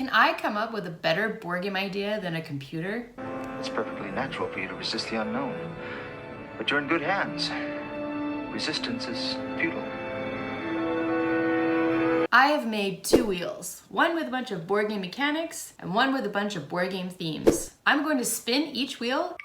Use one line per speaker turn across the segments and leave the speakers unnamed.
Can I come up with a better board game idea than a computer?
It's perfectly natural for you to resist the unknown. But you're in good hands. Resistance is futile.
I have made 2 wheels, one with a bunch of board game mechanics and one with a bunch of board game themes. I'm going to spin each wheel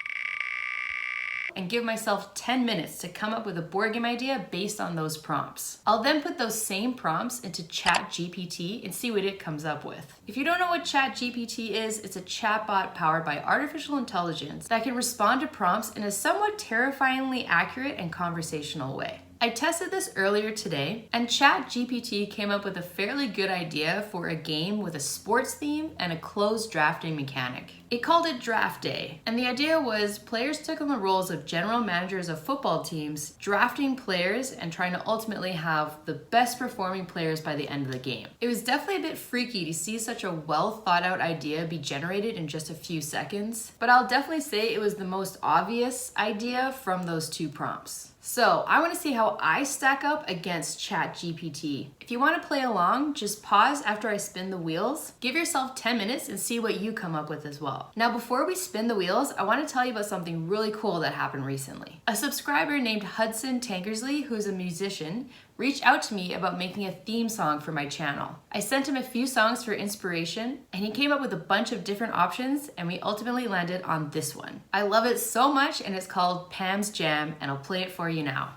and give myself 10 minutes to come up with a board game idea based on those prompts. I'll then put those same prompts into ChatGPT and see what it comes up with. If you don't know what ChatGPT is, it's a chatbot powered by artificial intelligence that can respond to prompts in a somewhat terrifyingly accurate and conversational way. I tested this earlier today, and ChatGPT came up with a fairly good idea for a game with a sports theme and a closed drafting mechanic. It called it Draft Day, and the idea was players took on the roles of general managers of football teams, drafting players and trying to ultimately have the best performing players by the end of the game. It was definitely a bit freaky to see such a well thought out idea be generated in just a few seconds, but I'll definitely say it was the most obvious idea from those 2 prompts. So I want to see how I stack up against ChatGPT. If you want to play along, just pause after I spin the wheels, give yourself 10 minutes and see what you come up with as well. Now before we spin the wheels, I want to tell you about something really cool that happened recently. A subscriber named Hudson Tankersley, who's a musician, reached out to me about making a theme song for my channel. I sent him a few songs for inspiration, and he came up with a bunch of different options, and we ultimately landed on this one. I love it so much, and it's called Pam's Jam, and I'll play it for you now.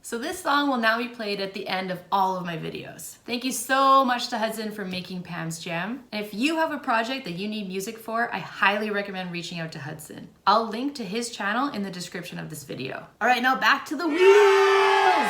So this song will now be played at the end of all of my videos. Thank you so much to Hudson for making Pam's Jam. And if you have a project that you need music for, I highly recommend reaching out to Hudson. I'll link to his channel in the description of this video. All right, now back to the wheels!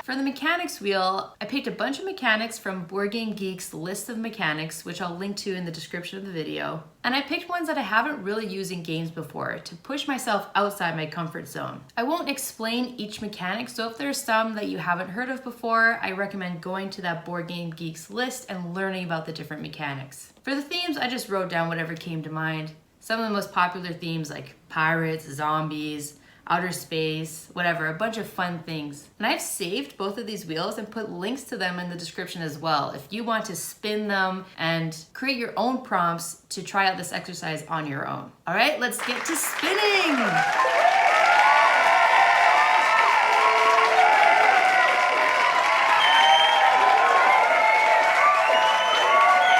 For the mechanics wheel, I picked a bunch of mechanics from Board Game Geek's list of mechanics, which I'll link to in the description of the video. And I picked ones that I haven't really used in games before to push myself outside my comfort zone. I won't explain each mechanic, so if there's some that you haven't heard of before, I recommend going to that Board Game Geek's list and learning about the different mechanics. For the themes, I just wrote down whatever came to mind. Some of the most popular themes like pirates, zombies, outer space, whatever, a bunch of fun things. And I've saved both of these wheels and put links to them in the description as well if you want to spin them and create your own prompts to try out this exercise on your own. All right, let's get to spinning.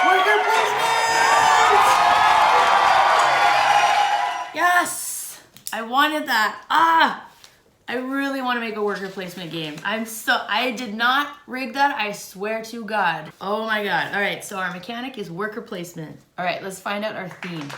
Worker placement! Yes! I wanted that. I really want to make a worker placement game. I did not rig that, I swear to God. Oh my God. All right, so our mechanic is worker placement. All right, let's find out our theme.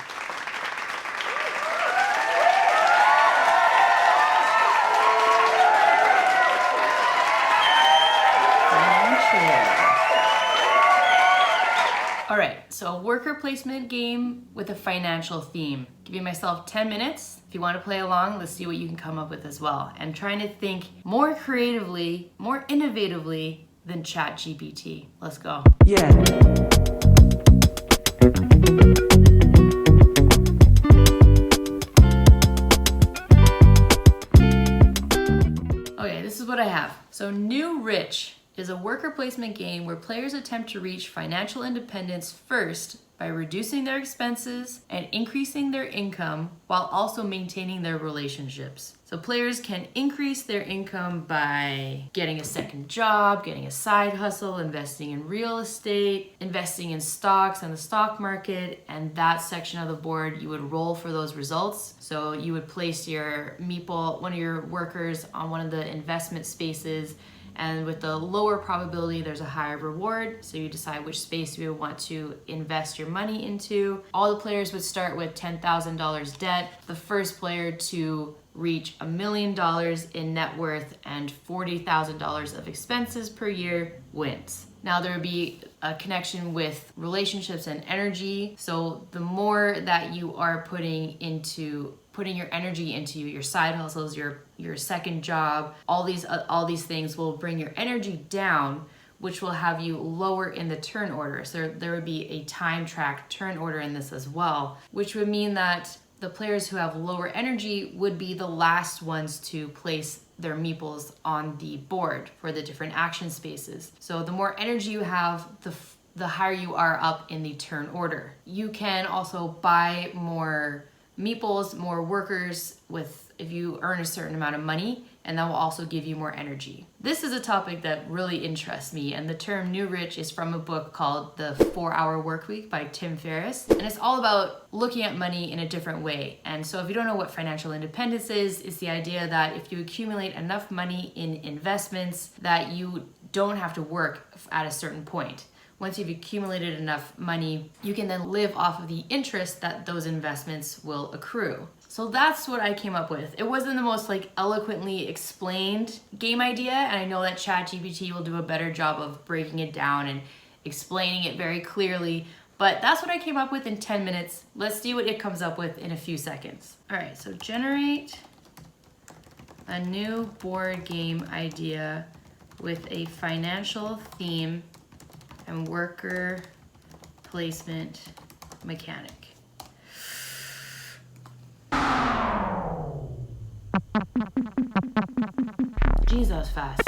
All right, so a worker placement game with a financial theme. Giving myself 10 minutes. If you want to play along, let's see what you can come up with as well. And trying to think more creatively, more innovatively than ChatGPT. Let's go.
Yeah.
Okay, this is what I have. So New Rich is a worker placement game where players attempt to reach financial independence first by reducing their expenses and increasing their income while also maintaining their relationships. So players can increase their income by getting a second job, getting a side hustle, investing in real estate, investing in stocks and the stock market, and that section of the board you would roll for those results. So you would place your meeple, one of your workers, on one of the investment spaces, and with the lower probability, there's a higher reward. So you decide which space you want to invest your money into. All the players would start with $10,000 debt. The first player to reach $1 million in net worth and $40,000 of expenses per year wins. Now there would be a connection with relationships and energy. So the more that you are putting your energy into your side hustles, your second job, all these things will bring your energy down, which will have you lower in the turn order. So there would be a time track turn order in this as well, which would mean that the players who have lower energy would be the last ones to place their meeples on the board for the different action spaces. So the more energy you have, the higher you are up in the turn order. You can also buy more meeples, more workers if you earn a certain amount of money, and that will also give you more energy. This is a topic that really interests me, and the term new rich is from a book called The 4-Hour Workweek by Tim Ferriss, and it's all about looking at money in a different way. And so if you don't know what financial independence is, it's the idea that if you accumulate enough money in investments that you don't have to work at a certain point. Once you've accumulated enough money, you can then live off of the interest that those investments will accrue. So that's what I came up with. It wasn't the most eloquently explained game idea, and I know that ChatGPT will do a better job of breaking it down and explaining it very clearly, but that's what I came up with in 10 minutes. Let's see what it comes up with in a few seconds. All right, so generate a new board game idea with a financial theme and worker placement mechanic. Jeez, that was fast.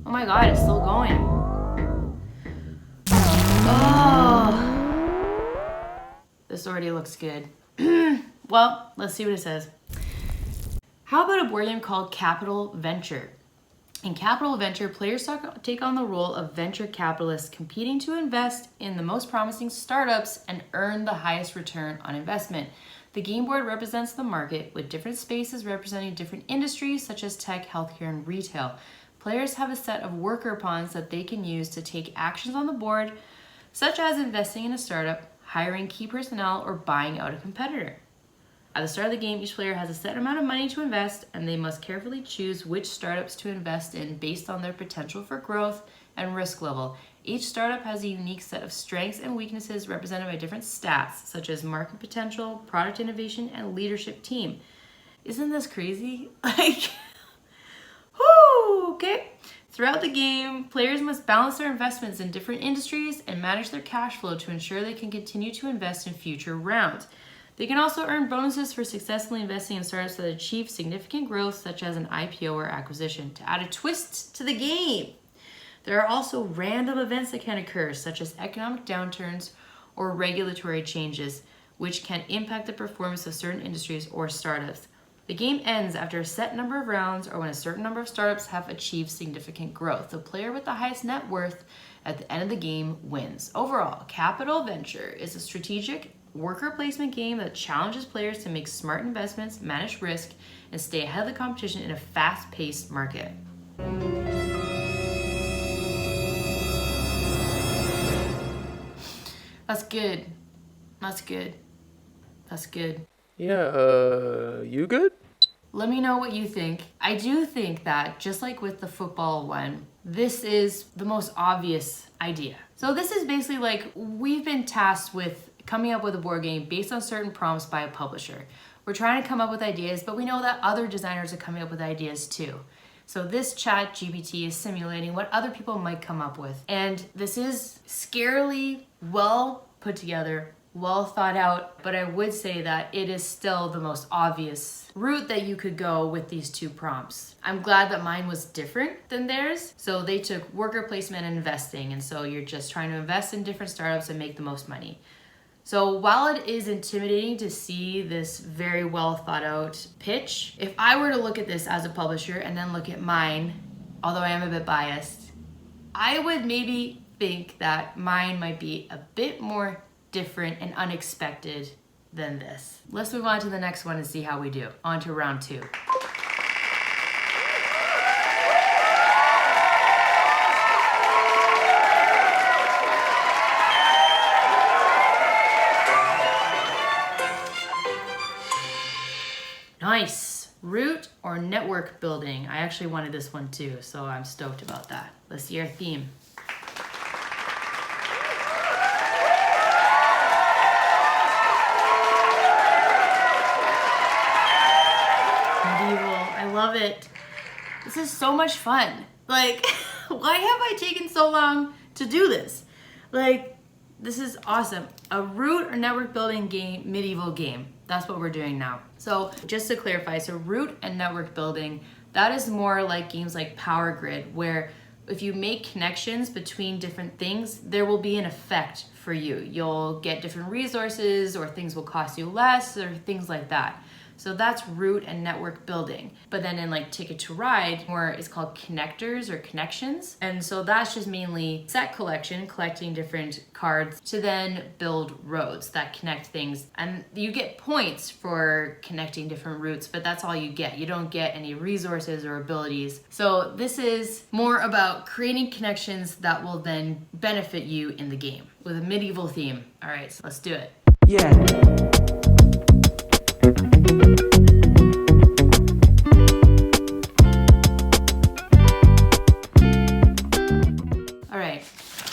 Oh my god, it's still going. Oh, this already looks good. Well, let's see what it says. How about a board game called Capital Venture? In Capital Venture, players take on the role of venture capitalists competing to invest in the most promising startups and earn the highest return on investment. The game board represents the market, with different spaces representing different industries such as tech, healthcare, and retail. Players have a set of worker pawns that they can use to take actions on the board, such as investing in a startup, hiring key personnel, or buying out a competitor. At the start of the game, each player has a set amount of money to invest, and they must carefully choose which startups to invest in based on their potential for growth and risk level. Each startup has a unique set of strengths and weaknesses represented by different stats, such as market potential, product innovation, and leadership team. Isn't this crazy? Whoo, okay. Throughout the game, players must balance their investments in different industries and manage their cash flow to ensure they can continue to invest in future rounds. They can also earn bonuses for successfully investing in startups that achieve significant growth, such as an IPO or acquisition. To add a twist to the game, there are also random events that can occur, such as economic downturns or regulatory changes, which can impact the performance of certain industries or startups. The game ends after a set number of rounds or when a certain number of startups have achieved significant growth. The player with the highest net worth at the end of the game wins. Overall, Capital Venture is a strategic worker placement game that challenges players to make smart investments, manage risk, and stay ahead of the competition in a fast-paced market. That's good. That's good. That's good.
Yeah, you good?
Let me know what you think. I do think that, just like with the football one, this is the most obvious idea. So this is basically we've been tasked with coming up with a board game based on certain prompts by a publisher. We're trying to come up with ideas, but we know that other designers are coming up with ideas too. So this ChatGPT is simulating what other people might come up with. And this is scarily well put together, well thought out, but I would say that it is still the most obvious route that you could go with these two prompts. I'm glad that mine was different than theirs. So they took worker placement and investing, and so you're just trying to invest in different startups and make the most money. So while it is intimidating to see this very well thought out pitch, if I were to look at this as a publisher and then look at mine, although I am a bit biased, I would maybe think that mine might be a bit more different and unexpected than this. Let's move on to the next one and see how we do. On to round 2. Nice. Root or network network building. I actually wanted this one too, so I'm stoked about that. Let's see our theme. Medieval, I love it. This is so much fun. Like, why have I taken so long to do this? Like, this is awesome. A root or network building game, medieval game. That's what we're doing now. So just to clarify, so root and network building, that is more like games like Power Grid, where if you make connections between different things, there will be an effect for you. You'll get different resources, or things will cost you less, or things like that. So that's root and network building. But then in like Ticket to Ride, where it's called connectors or connections. And so that's just mainly set collection, collecting different cards to then build roads that connect things. And you get points for connecting different routes, but that's all you get. You don't get any resources or abilities. So this is more about creating connections that will then benefit you in the game with a medieval theme. All right, so let's do it.
Yeah.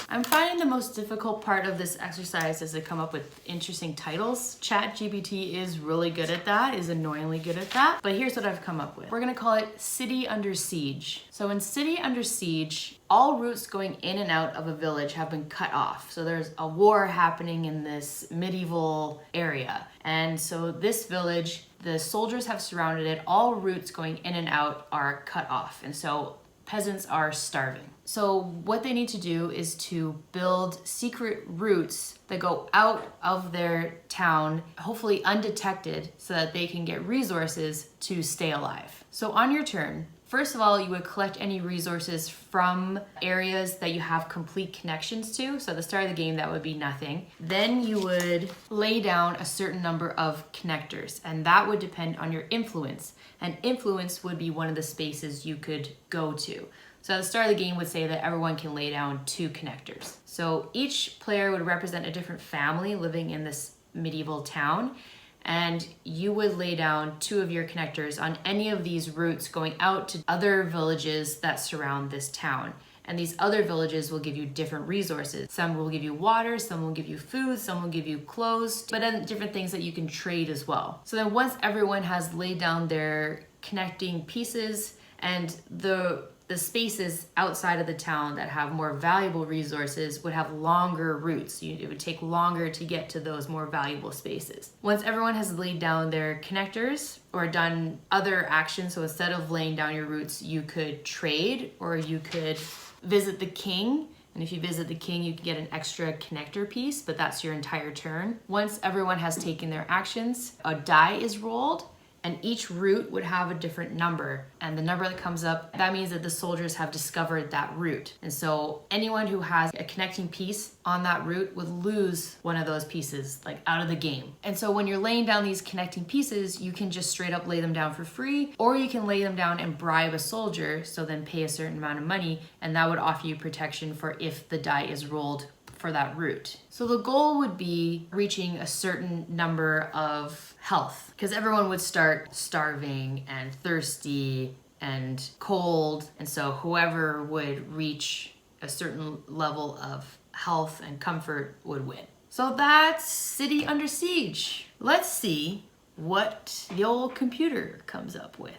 I'm finding the most difficult part of this exercise is to come up with interesting titles. ChatGPT is really good at that, is annoyingly good at that. But here's what I've come up with. We're gonna call it City Under Siege. So in City Under Siege, all routes going in and out of a village have been cut off. So there's a war happening in this medieval area. And so this village, the soldiers have surrounded it. All routes going in and out are cut off. And so peasants are starving. So what they need to do is to build secret routes that go out of their town, hopefully undetected, so that they can get resources to stay alive. So on your turn, first of all, you would collect any resources from areas that you have complete connections to. So at the start of the game, that would be nothing. Then you would lay down a certain number of connectors, and that would depend on your influence. And influence would be one of the spaces you could go to. So at the start of the game would say that everyone can lay down 2 connectors. So each player would represent a different family living in this medieval town, and you would lay down 2 of your connectors on any of these routes going out to other villages that surround this town. And these other villages will give you different resources. Some will give you water, some will give you food, some will give you clothes, but then different things that you can trade as well. So then once everyone has laid down their connecting pieces, and the spaces outside of the town that have more valuable resources would have longer routes. It would take longer to get to those more valuable spaces. Once everyone has laid down their connectors or done other actions, so instead of laying down your routes, you could trade, or you could visit the king. And if you visit the king, you can get an extra connector piece, but that's your entire turn. Once everyone has taken their actions, a die is rolled, and each route would have a different number. And the number that comes up, that means that the soldiers have discovered that route. And so anyone who has a connecting piece on that route would lose one of those pieces, like out of the game. And so when you're laying down these connecting pieces, you can just straight up lay them down for free, or you can lay them down and bribe a soldier, so then pay a certain amount of money, and that would offer you protection for if the die is rolled for that route. So the goal would be reaching a certain number of health, because everyone would start starving and thirsty and cold, and so whoever would reach a certain level of health and comfort would win. So that's City Under Siege. Let's see what the old computer comes up with.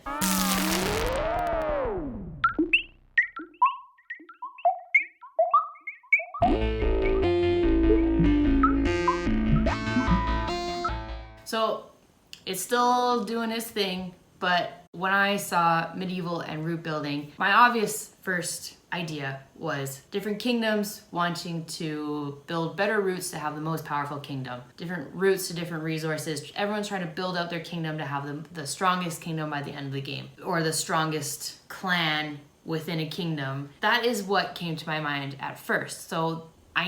So it's still doing its thing, but when I saw medieval and route building, my obvious first idea was different kingdoms wanting to build better routes to have the most powerful kingdom, different routes to different resources. Everyone's trying to build out their kingdom to have the strongest kingdom by the end of the game, or the strongest clan within a kingdom. That is what came to my mind at first. So I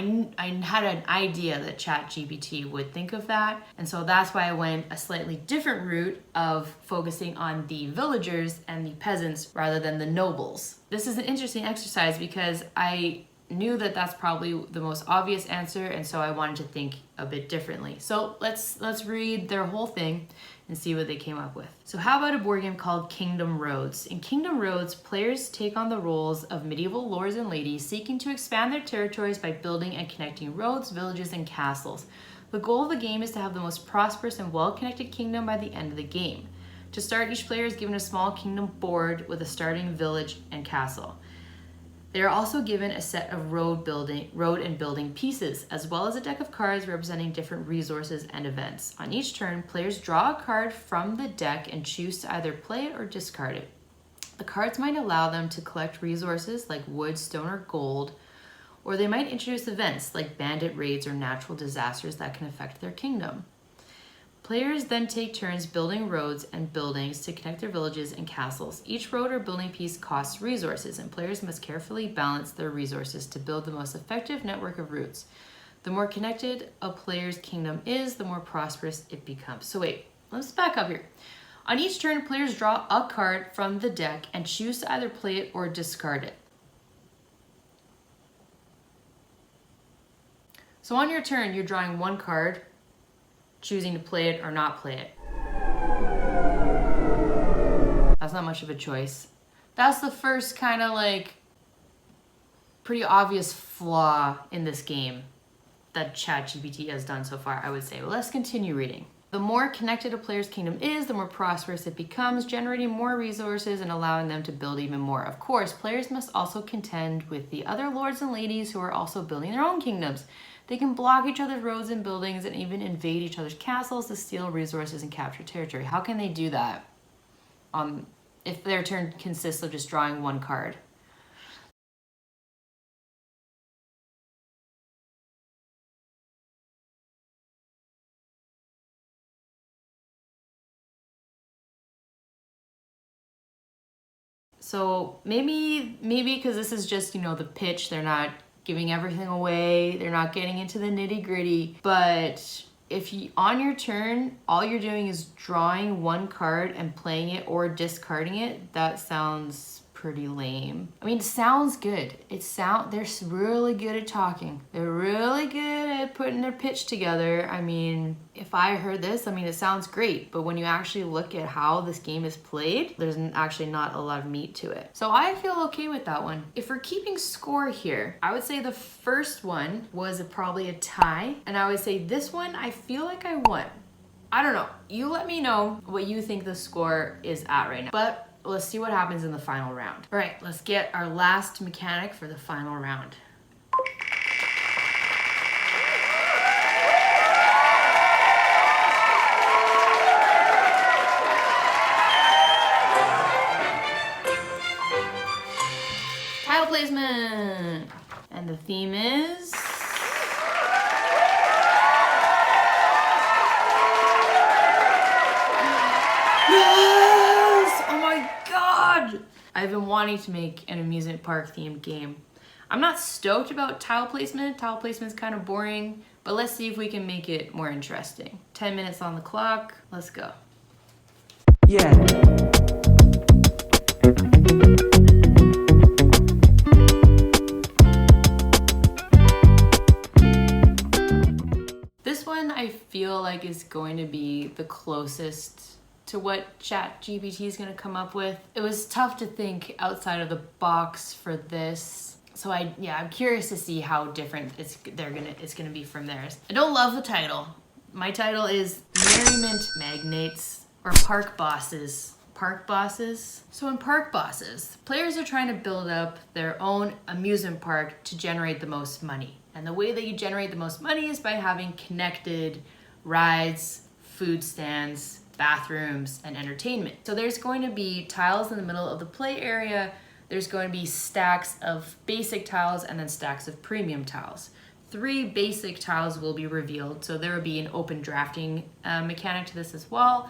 had an idea that ChatGPT would think of that. And so that's why I went a slightly different route of focusing on the villagers and the peasants rather than the nobles. This is an interesting exercise because I knew that that's probably the most obvious answer, and so I wanted to think a bit differently. So let's read their whole thing and see what they came up with. So how about a board game called Kingdom Roads? In Kingdom Roads, players take on the roles of medieval lords and ladies seeking to expand their territories by building and connecting roads, villages, and castles. The goal of the game is to have the most prosperous and well-connected kingdom by the end of the game. To start, each player is given a small kingdom board with a starting village and castle. They are also given a set of road and building pieces, as well as a deck of cards representing different resources and events. On each turn, players draw a card from the deck and choose to either play it or discard it. The cards might allow them to collect resources like wood, stone, or gold, or they might introduce events like bandit raids or natural disasters that can affect their kingdom. Players then take turns building roads and buildings to connect their villages and castles. Each road or building piece costs resources, and players must carefully balance their resources to build the most effective network of routes. The more connected a player's kingdom is, the more prosperous it becomes. So wait, let's back up here. On each turn, players draw a card from the deck and choose to either play it or discard it. So on your turn, you're drawing one card, choosing to play it or not play it. That's not much of a choice. That's the first kind of like pretty obvious flaw in this game that ChatGPT has done so far, I would say. Well, let's continue reading. The more connected a player's kingdom is, the more prosperous it becomes, generating more resources and allowing them to build even more. Of course, players must also contend with the other lords and ladies who are also building their own kingdoms. They can block each other's roads and buildings and even invade each other's castles to steal resources and capture territory. How can they do that if their turn consists of just drawing one card? So maybe because this is just, the pitch, they're not giving everything away, they're not getting into the nitty gritty, but if you, on your turn, all you're doing is drawing one card and playing it or discarding it, that sounds pretty lame. I mean, it sounds good. They're really good at talking. They're really good at putting their pitch together. I mean, if I heard this, it sounds great, but when you actually look at how this game is played, there's actually not a lot of meat to it. So I feel okay with that one. If we're keeping score here, I would say the first one was probably a tie, and I would say this one, I feel like I won. I don't know. You let me know what you think the score is at right now. But let's see what happens in the final round. All right, let's get our last mechanic for the final round. Tile placement. And the theme is... I've been wanting to make an amusement park themed game. I'm not stoked about tile placement. Tile placement's kind of boring, but let's see if we can make it more interesting. 10 minutes on the clock. Let's go.
Yeah.
This one I feel like is going to be the closest to what ChatGPT is going to come up with. It was tough to think outside of the box for this. So I'm curious to see how different it's going to be from theirs. I don't love the title. My title is Merriment Magnates or Park Bosses. Park Bosses. So in Park Bosses, players are trying to build up their own amusement park to generate the most money. And the way that you generate the most money is by having connected rides, food stands, bathrooms, and entertainment. So there's going to be tiles in the middle of the play area. There's going to be stacks of basic tiles and then stacks of premium tiles. 3 basic tiles will be revealed. So there will be an open drafting mechanic to this as well.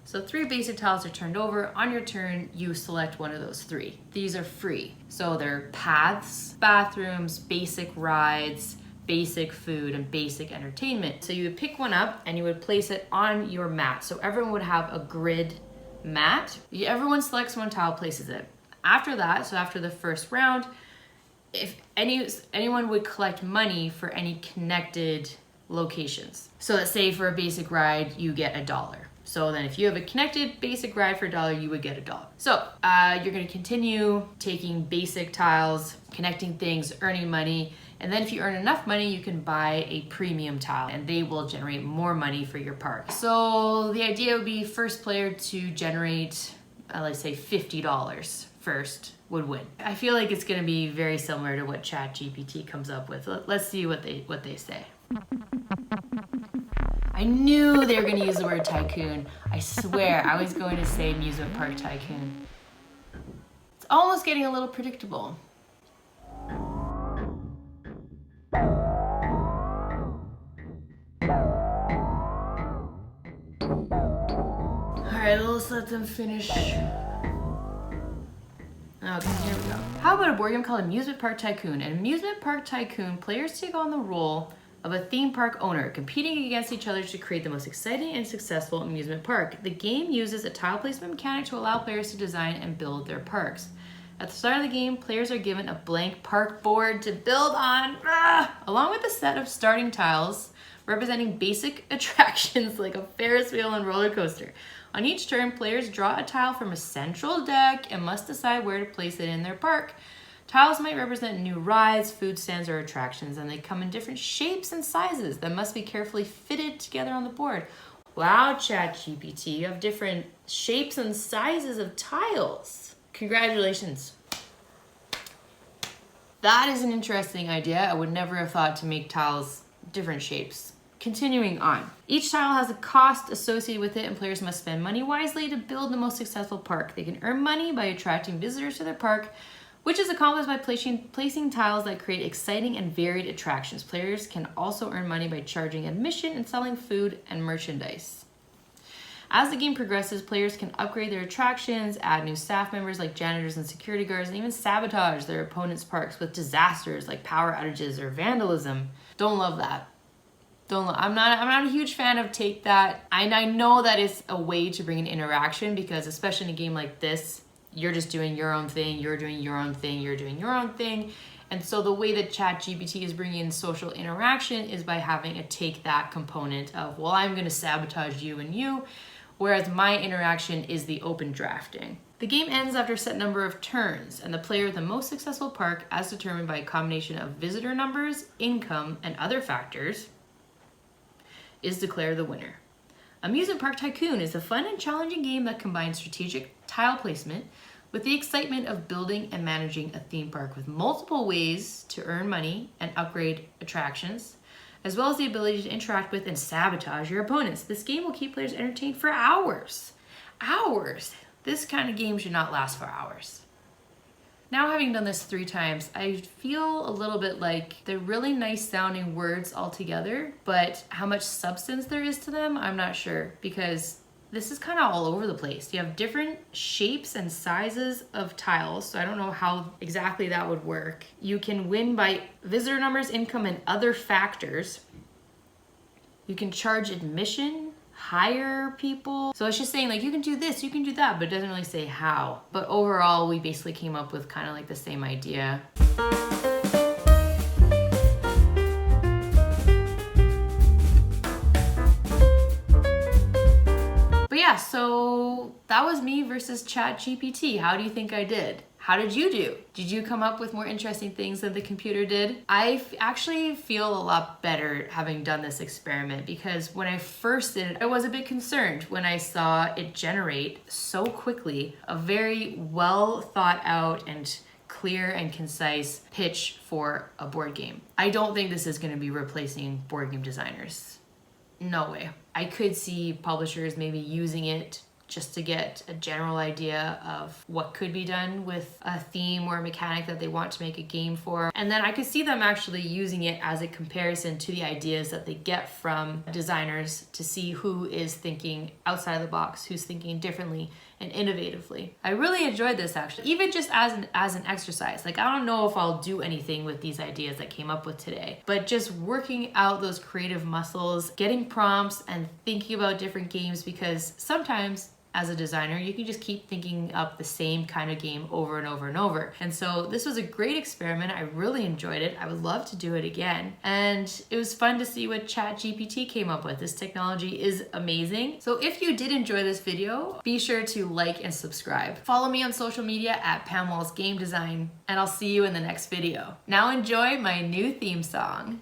So 3 basic tiles are turned over. On your turn, you select one of those 3. These are free. So they're paths, bathrooms, basic rides, basic food, and basic entertainment. So you would pick one up and you would place it on your mat. So everyone would have a grid mat. Everyone selects one tile, places it. After that, so after the first round, if anyone would collect money for any connected locations. So let's say for a basic ride, you get $1. So then if you have a connected basic ride for $1, you would get $1. So you're gonna continue taking basic tiles, connecting things, earning money, and then if you earn enough money, you can buy a premium tile and they will generate more money for your park. So the idea would be first player to generate, let's say $50 first would win. I feel like it's gonna be very similar to what ChatGPT comes up with. Let's see what they say. I knew they were gonna use the word tycoon. I swear, I was going to say amusement park tycoon. It's almost getting a little predictable. Alright, let's let them finish. Okay, here we go. How about a board game called Amusement Park Tycoon? In Amusement Park Tycoon, players take on the role of a theme park owner, competing against each other to create the most exciting and successful amusement park. The game uses a tile placement mechanic to allow players to design and build their parks. At the start of the game, players are given a blank park board to build on, along with a set of starting tiles representing basic attractions like a Ferris wheel and roller coaster. On each turn, players draw a tile from a central deck and must decide where to place it in their park. Tiles might represent new rides, food stands, or attractions, and they come in different shapes and sizes that must be carefully fitted together on the board. Wow, ChatGPT, you have different shapes and sizes of tiles. Congratulations. That is an interesting idea. I would never have thought to make tiles different shapes. Continuing on. Each tile has a cost associated with it, and players must spend money wisely to build the most successful park. They can earn money by attracting visitors to their park, which is accomplished by placing tiles that create exciting and varied attractions. Players can also earn money by charging admission and selling food and merchandise. As the game progresses, players can upgrade their attractions, add new staff members like janitors and security guards, and even sabotage their opponents' parks with disasters like power outages or vandalism. Don't love that. I'm not a huge fan of take that. And I know that it's a way to bring an interaction because especially in a game like this, you're just doing your own thing, you're doing your own thing, you're doing your own thing. And so the way that ChatGPT is bringing in social interaction is by having a take that component of, well, I'm gonna sabotage you and you, whereas my interaction is the open drafting. The game ends after a set number of turns, and the player with the most successful park, as determined by a combination of visitor numbers, income, and other factors, is declared the winner. Amusement Park Tycoon is a fun and challenging game that combines strategic tile placement with the excitement of building and managing a theme park with multiple ways to earn money and upgrade attractions, as well as the ability to interact with and sabotage your opponents. This game will keep players entertained for hours. Hours! This kind of game should not last for hours. Now, having done this 3 times, I feel a little bit like they're really nice sounding words altogether, but how much substance there is to them, I'm not sure, because this is kind of all over the place. You have different shapes and sizes of tiles, so I don't know how exactly that would work. You can win by visitor numbers, income, and other factors. You can charge admission, hire people. So it's just saying like you can do this, you can do that, but it doesn't really say how. But overall, we basically came up with kind of like the same idea. But yeah, so that was me versus ChatGPT. How do you think I did? How did you do? Did you come up with more interesting things than the computer did? I actually feel a lot better having done this experiment because when I first did it, I was a bit concerned when I saw it generate so quickly a very well thought out and clear and concise pitch for a board game. I don't think this is going to be replacing board game designers. No way. I could see publishers maybe using it just to get a general idea of what could be done with a theme or a mechanic that they want to make a game for. And then I could see them actually using it as a comparison to the ideas that they get from designers to see who is thinking outside the box, who's thinking differently and innovatively. I really enjoyed this actually, even just as an exercise. Like I don't know if I'll do anything with these ideas that came up with today, but just working out those creative muscles, getting prompts and thinking about different games, because sometimes as a designer. You can just keep thinking up the same kind of game over and over and over. And so this was a great experiment. I really enjoyed it. I would love to do it again. And it was fun to see what ChatGPT came up with. This technology is amazing. So if you did enjoy this video, be sure to like and subscribe. Follow me on social media at Pam Walls Game Design, and I'll see you in the next video. Now enjoy my new theme song.